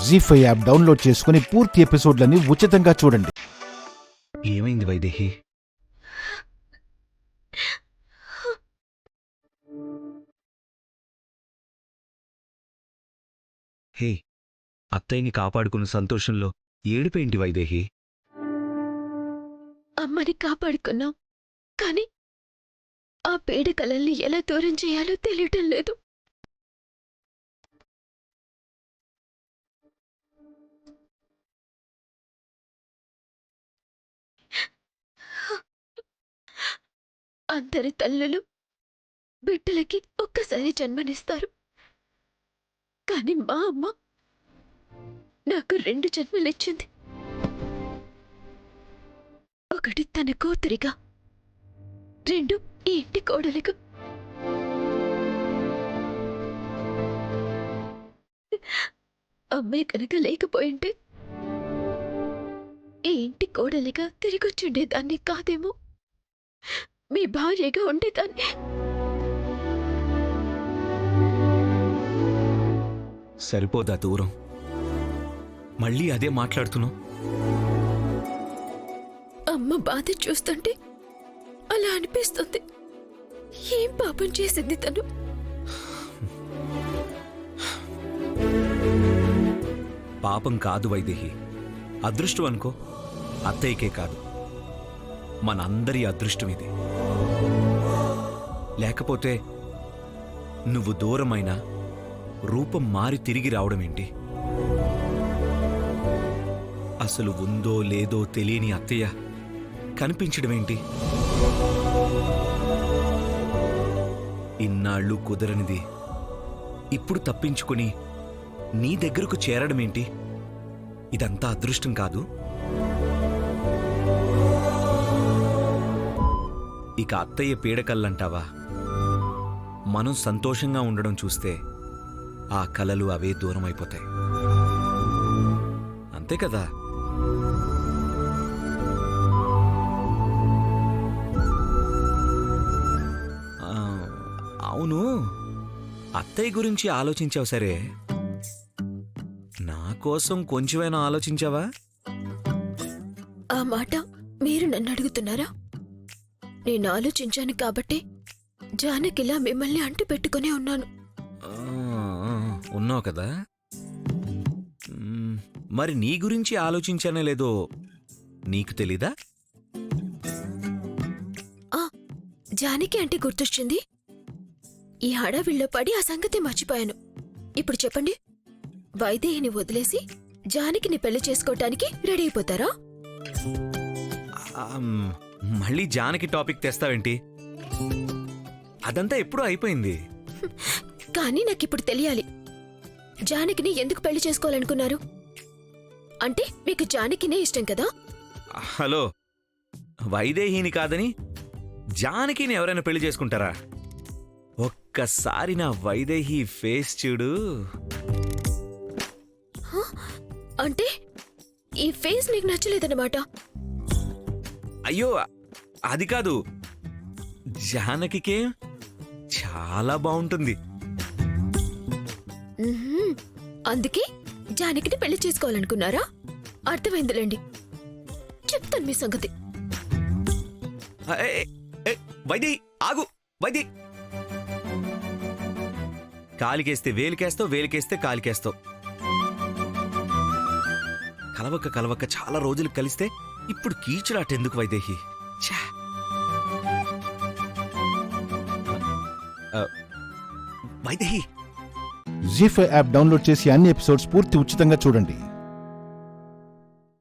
జీ5 app download చేసుకుని పూర్తి ఎపిసోడ్లని ఉచితంగా చూడండి. ఏమైంది వైదేహి? హే, అత్తయ్యని కాపాడుకున్న సంతోషంలో ఏడిపేంటి వైదేహి? అమ్మని కాపాడుకున్నాం, కాని ఆ పీడకలల్ని ఎలా దూరం చేయాలో తెలియటం లేదు. అందరి తల్లులు బిడ్డలకి ఒక్కసారి జన్మనిస్తారు, కాని మా అమ్మ నాకు 2 జన్మలిచ్చింది. ఒకటి తన కూతురిగా, 2 ఈ ఇంటి కోడలిగా. అమ్మే కనుక లేకపోయింటే ఈ ఇంటి కోడలిగా తిరిగొచ్చుండేదాన్ని కాదేమో, మీ భార్యగా ఉండేదాన్ని. సరిపోదా దూరం? మళ్ళీ అదే మాట్లాడుతున్నావు? అమ్మ బాధ చూస్తుంటే అలా అనిపిస్తుంది. ఏం పాపం చేసింది తను? పాపం కాదు వైదేహి, అదృష్టం అనుకో. అత్తయ్యకే కాదు, మనందరి అదృష్టం ఇది. లేకపోతే నువ్వు దూరమైనా రూపం మారి తిరిగి రావడమేంటి? అసలు ఉందో లేదో తెలియని అత్తయ్య కనిపించడమేంటి? ఇన్నాళ్ళు కుదరనిది ఇప్పుడు తప్పించుకుని నీ దగ్గరకు చేరడమేంటి? ఇదంతా అదృష్టం కాదు? ఇక అత్తయ్య పీడకల్లంటావా? మనం సంతోషంగా ఉండడం చూస్తే ఆ కలలు అవే దూరం అయిపోతాయి, అంతే కదా? అవును, అత్తయ్య గురించి ఆలోచించావు సరే, నా కోసం కొంచెమైనా ఆలోచించావా? ఆ మాట మీరు నన్ను అడుగుతున్నారా? నేను ఆలోచించాను కాబట్టి జానకిలా మిమ్మల్ని అంటి పెట్టుకునే ఉన్నాను. ఉన్నావు కదా. మరి నీ గురించి ఆలోచించానే లేదో నీకు తెలీదా? జానకి అంటే గుర్తొచ్చింది. ఈ హడావిల్లో పడి ఆ సంగతి మర్చిపోయాను. ఇప్పుడు చెప్పండి, వైదేహిని వదిలేసి జానకిని పెళ్లి చేసుకోవటానికి రెడీ అయిపోతారా? మళ్ళీ జానకి టాపిక్ తెస్తావేంటి? అదంతా ఎప్పుడూ అయిపోయింది. కానీ నాకిప్పుడు తెలియాలి, జానకిని ఎందుకు పెళ్లి చేసుకోవాలనుకున్నారు? అంటే మీకు జానకినే ఇష్టం కదా? హలో, వైదేహిని కాదని జానకిని ఎవరైనా పెళ్లి చేసుకుంటారా? ఒక్కసారి నా వైదేహి ఫేస్ చూడు. అంటే ఈ ఫేస్ నీకు నచ్చలేదన్నమాట? అయ్యో, అది కాదు. జానకికే చాలా బాగుంటుంది. అందుకే జానకిని పెళ్లి చేసుకోవాలనుకున్నారా? అర్థమైందిలేండి, చెప్తాను మీ సంగతి. వైదేహి ఆగు. వైదేహి, కాలికేస్తే వేలికేస్తావు, వేలికేస్తే కాలికేస్తావు. కలవక చాలా రోజులు కలిస్తే ఇప్పుడు కీచులాటెందుకు వైదేహి? వైదేహి, జీ5 యాప్ డౌన్లోడ్ చేసి అన్ని ఎపిసోడ్స్ పూర్తి ఉచితంగా చూడండి.